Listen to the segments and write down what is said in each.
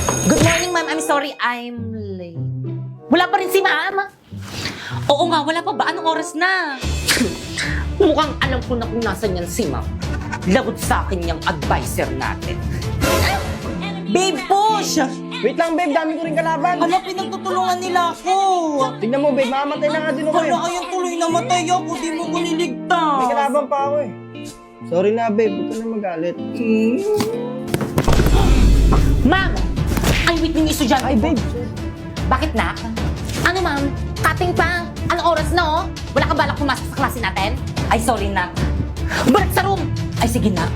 Good morning, ma'am. I'm sorry, I'm late. Wala pa rin si ma'am. Oo nga, wala pa ba? Anong oras na? Mukhang alam ko na kung nasan yan si ma'am. Lagot sa akin yung advisor natin. Babe, push! Wait lang, babe. Dami ko rin kalaban. Hala, pinagtutulungan nila ako. Tignan mo, babe. Mamamatay na nga din ako eh. Hala, ayun tuloy namatay ako. Di mo ko niligtas. May kalaban pa ako eh. Sorry na, babe. Huwag ka na magalit. Ma'am! Ay, wait yung estudyante Ay, ko. babe. Bakit na? Ano, ma'am? Cutting pa? Anong oras na, oh? Wala ka balak pumasok sa klase natin? Ay, sorry, nak. Balik sa room! Ay, sige, nak.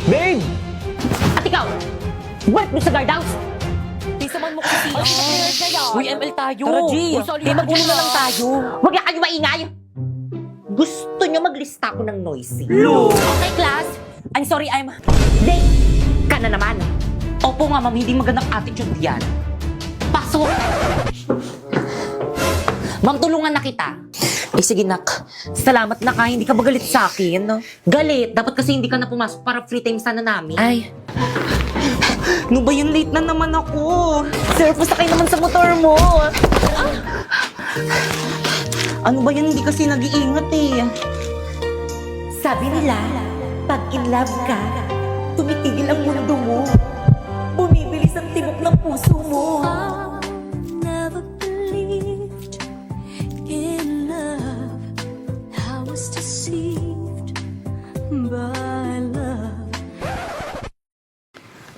Babe! At ikaw, balik mo sa guardhouse. Di saman mo kasi Uy, ML tayo. Tara, G. Uy, sorry, magulo na lang tayo. Huwag na kayo maingay. Gusto nyo maglista ko ng noisy. Okay, class. I'm sorry, I'm late. Ka na naman. Opo nga, ma'am, hindi magandang attitude yan. Pasok! Ma'am, tulungan na kita. Eh, sige, nak. Salamat na ka. Hindi ka ba galit sa akin? Galit. Dapat kasi hindi ka na pumasok para free time sana namin. Ay. Ano ba yun? Late na naman ako. Sir, pasakay naman sa motor mo. Ano ba yun? Hindi kasi nag-iingat eh. Sabi nila, pag in love ka, tumitigil ang mundo mo. Bumibilis ang tibok ng puso mo. Never believed in love. I was deceived by love.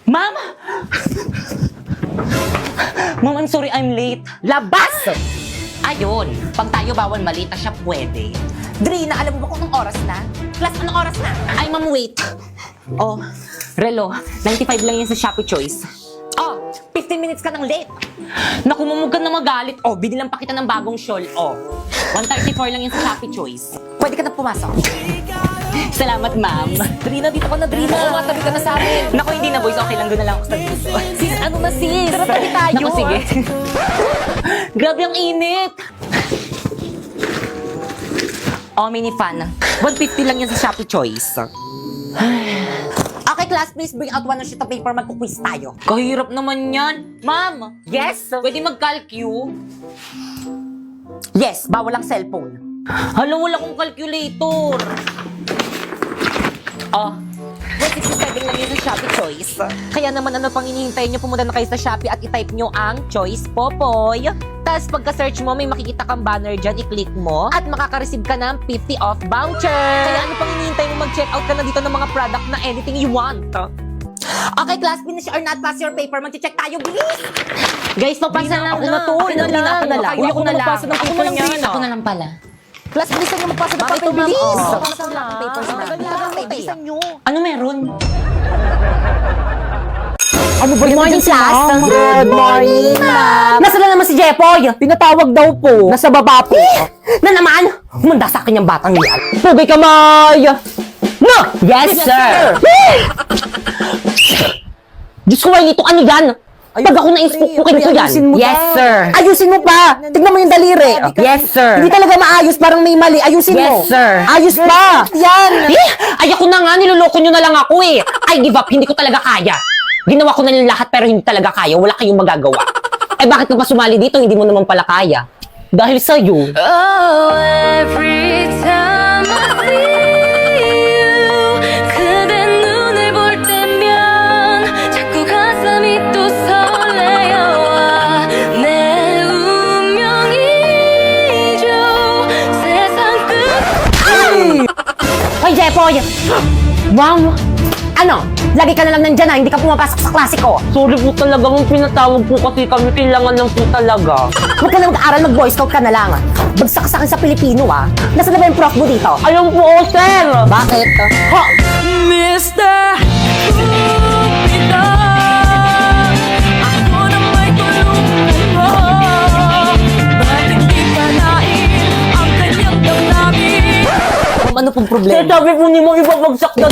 Ma'am! Ma'am, I'm sorry, I'm late. Labas! Ayun, pag tayo bawal malita siya pwede. Drina, alam mo ba kung anong oras na? Class, anong oras na? Ay, ma'am, wait. Oh, relo, 95 lang yan sa Shopee Choice. Oh, 15 minutes ka nang late. Naku, mamug ka na magalit. Oh, binilang pa kita ng bagong shawl. Oh, 134 lang yan sa Shopee Choice. Pwede ka na pumasok. Salamat, ma'am. Drina, dito ka na, Drina. Oo, tabi ka na sa amin. Naku, hindi na, boys. Okay lang, doon na lang ako sa dito. Sis, ano na, sis? Tara, tabi tayo. Naku, sige. Grabe ang init. Oh, mini fan. 150 lang yan sa Shopee Choice. Okay, class, please bring out one sheet of paper. Magkuquiz tayo. Kahirap naman yan. Ma'am. Yes? Pwede mag-calcu? Yes, bawal ang cellphone. Hala, wala kong calculator. Oh, 167 lang yun sa Shopee Choice. Kaya naman ano pang hinihintay nyo, pumunta na kayo sa Shopee at i-type nyo ang Choice Popoy. Tapos pagka-search mo, may makikita kang banner dyan, i-click mo at makaka-receive ka ng 50 off voucher. Kaya ano pang hinihintay mo, mag-check out ka na dito ng mga product na anything you want. Okay, class, finish or not, pass your paper. Mag-check tayo, bilis! Guys, papasa na Ako na to. Ako na lang. Ako na lang. Uy, ako na lang. magpasa ng Ako paper na lang, niyan. Drina. Ako na lang pala. Class, bilisan niyo magpasa ng Bakit papel, ito, ma'am? bilis! Oo. Papasa lang ang papers na. Bilisan nyo. Ano meron? Ano ba Good morning, class. Good morning, ma'am. Nasaan na naman si Jepoy? Pinatawag daw po. Nasa baba po. Na naman? Humanda sa akin yung batang yan. Pugay kamay! No! Yes, sir! Diyos ko, ay nito, ano yan? Pag ako na-inspukin ko yan. ayusin mo Yes, daw. sir. Ayusin mo pa. Tignan mo yung daliri. Yes, sir. Hindi talaga maayos, parang may mali. Ayusin mo. Yes, sir. Ayos pa. Yan. Eh, ayoko na nga, niloloko nyo na lang ako eh. I give up, hindi ko talaga kaya. Ginawa ko na lang lahat pero hindi talaga kaya. Wala kayong magagawa. Eh bakit ka pa sumali dito? Hindi mo naman pala kaya. Dahil sa'yo. Oh, every time I see you, 그대 눈을 볼 때면 자꾸 가슴이 또 설레어와 내 운명이죠 세상 끝. Hoy, Jepoy! Wow! Ano? Lagi ka na lang nandyan ha, hindi ka pumapasok sa klase ko. Sorry po talaga, mong pinatawag po kasi kami kailangan lang po talaga. Huwag ka na mag-aaral, mag-boy scout ka na lang. Bagsak ka sa akin sa Pilipino ha. Nasaan na ba yung prof mo dito? Ayun po, sir! Bakit? Ha? Mr. Cupido, ako na may tulungan mo. Bakit di panain ang kanyang damdamin? Ano pong Sir, problema? sabi po ni mo ibabagsak na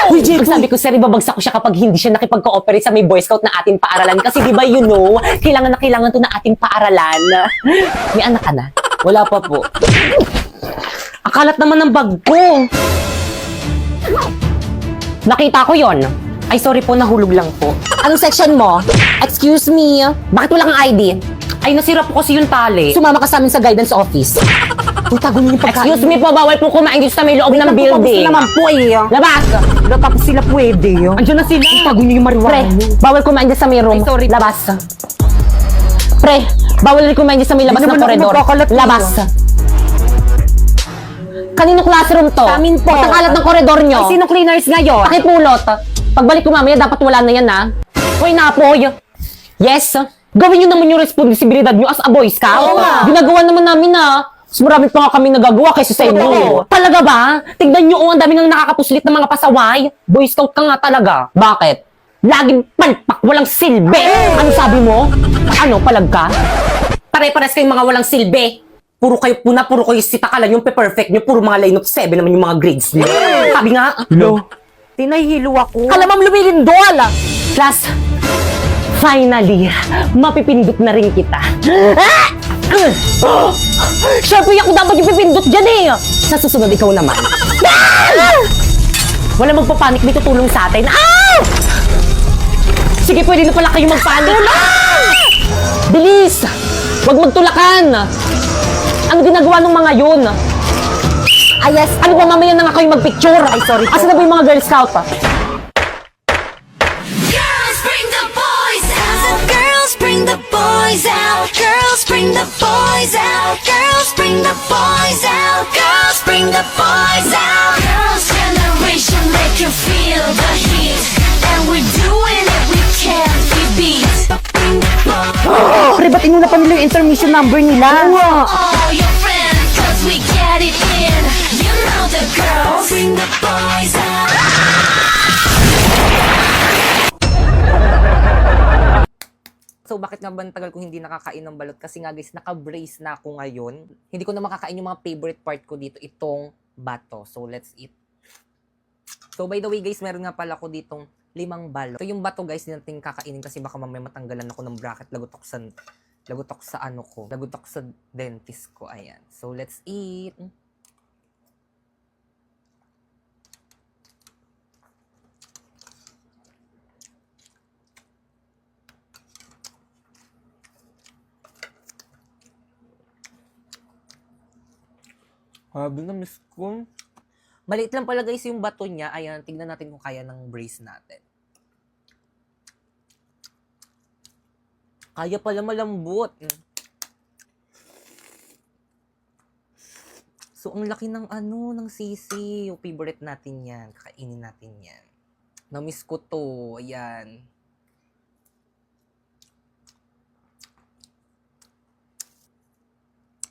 Uy, Jepoy! Sabi ko, sir, ibabagsak ko siya kapag hindi siya nakipag-cooperate sa may boy scout na ating paaralan. Kasi di ba, you know, kailangan na kailangan to na ating paaralan. May anak ka na? Wala pa po. Akalat naman ng bag ko. Nakita ko yon. Ay, sorry po, nahulog lang po. Anong section mo? Excuse me, bakit wala kang ID? Ay, nasira po kasi yung tali. Sumama ka sa amin sa guidance office. Uy, tago niyo yung pagkain. Excuse me po, bawal po kumain dito sa may loob ng building. naman po eh. Labas! Tapos sila pwede. Andiyan na sila. Tago niyo yung marijuana. Pre, bawal kumain dyan sa may room. Ay, sorry. Labas. Pre, bawal rin kumain dyan sa may labas Hindi ng naman ako koridor. magkakalat dito. Labas. Kaninong classroom to? Amin po. Ba't ang kalat ng koridor nyo? Ay, sino cleaners ngayon? Pakipulot. Pagbalik ko mamaya, dapat wala na yan, ha? Hoy, Napoy. Yes. Gawin nyo naman yung responsibilidad nyo as a boy scout. Oo nga. Ginagawa naman namin, ha? Mas marami pa nga kami nagagawa kaysa sa inyo. Talaga ba? Tignan nyo, ang dami nang nakakapuslit ng mga pasaway. Boy scout ka nga talaga. Bakit? Laging palpak, walang silbi. Ano sabi mo? Ano, palag ka? Pare-pares kayong mga walang silbi. Puro kayo puna, puro kayo sitakalan yung pe-perfect nyo. Puro mga line of 7 naman yung mga grades nyo. Sabi nga. Hello? Tinahihilo ako. Kalamam lumilindol! Class, finally, mapipindot na rin kita. Siyempre, ako dapat yung pipindot dyan eh! Sa susunod, ikaw naman. Wala magpapanik, may tutulong sa atin. Sige, pwede na pala kayo magpanik. Bilis! Huwag magtulakan! Ano ginagawa ng mga yun? Yes. Ano ba, mamaya na nga kayo magpicture? Ay, sorry po. Asan na ba yung mga Girl Scout? Girls, bring the boys out. Girls, bring the boys out. Girls, bring the boys out. Girls, bring the boys out. Girls, bring the boys out. Girls' generation, make you feel the heat. And we're doing it, we can't be beat. Bring the boys. Pre, ba't inuna pa nila yung intermission number nila? All your friends, 'cause we get it in. You know the girls. Bring the boys out. So bakit nga ba ang tagal ko hindi nakakain ng balot? Kasi nga guys, naka-brace na ako ngayon. Hindi ko na makakain yung mga favorite part ko dito, itong bato. So let's eat. So by the way guys, meron nga pala ako ditong 5 balot. So yung bato guys, hindi natin kakainin kasi baka mamaya matanggalan ako ng bracket. Lagutok sa ano ko. Lagutok sa dentist ko. Ayan. So let's eat. Habi na, miss ko. Maliit lang pala guys yung bato niya. Ayan, tingnan natin kung kaya ng brace natin. Kaya pala malambot. So, ang laki ng ng sisi. Yung favorite natin yan. Kakainin natin yan. Namiss ko to. Ayan.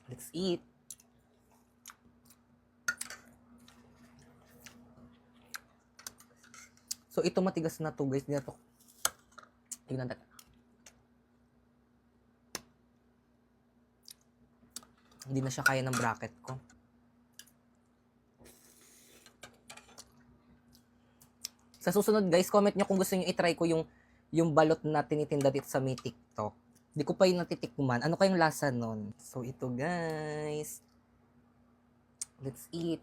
Let's eat. So, ito matigas na to, guys. Hindi na to. Tignan natin. Hindi na siya kaya ng bracket ko. Sa susunod, guys, comment nyo kung gusto nyo itry ko yung balot na tinitinda dito sa may TikTok. Hindi ko pa yung natitikman. Ano kayong lasa nun? So, ito, guys. Let's eat.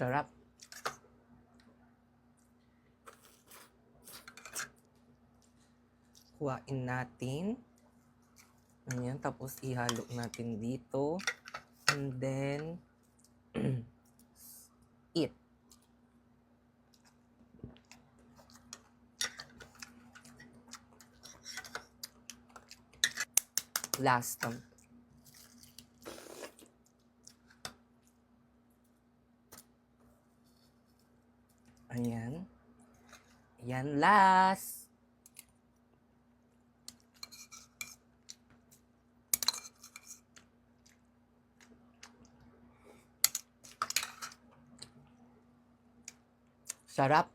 Sarap. Kuhain natin. Ayan, tapos ihalo natin dito. And then, eat. Last. Ayan. Ayan, last. Sarap.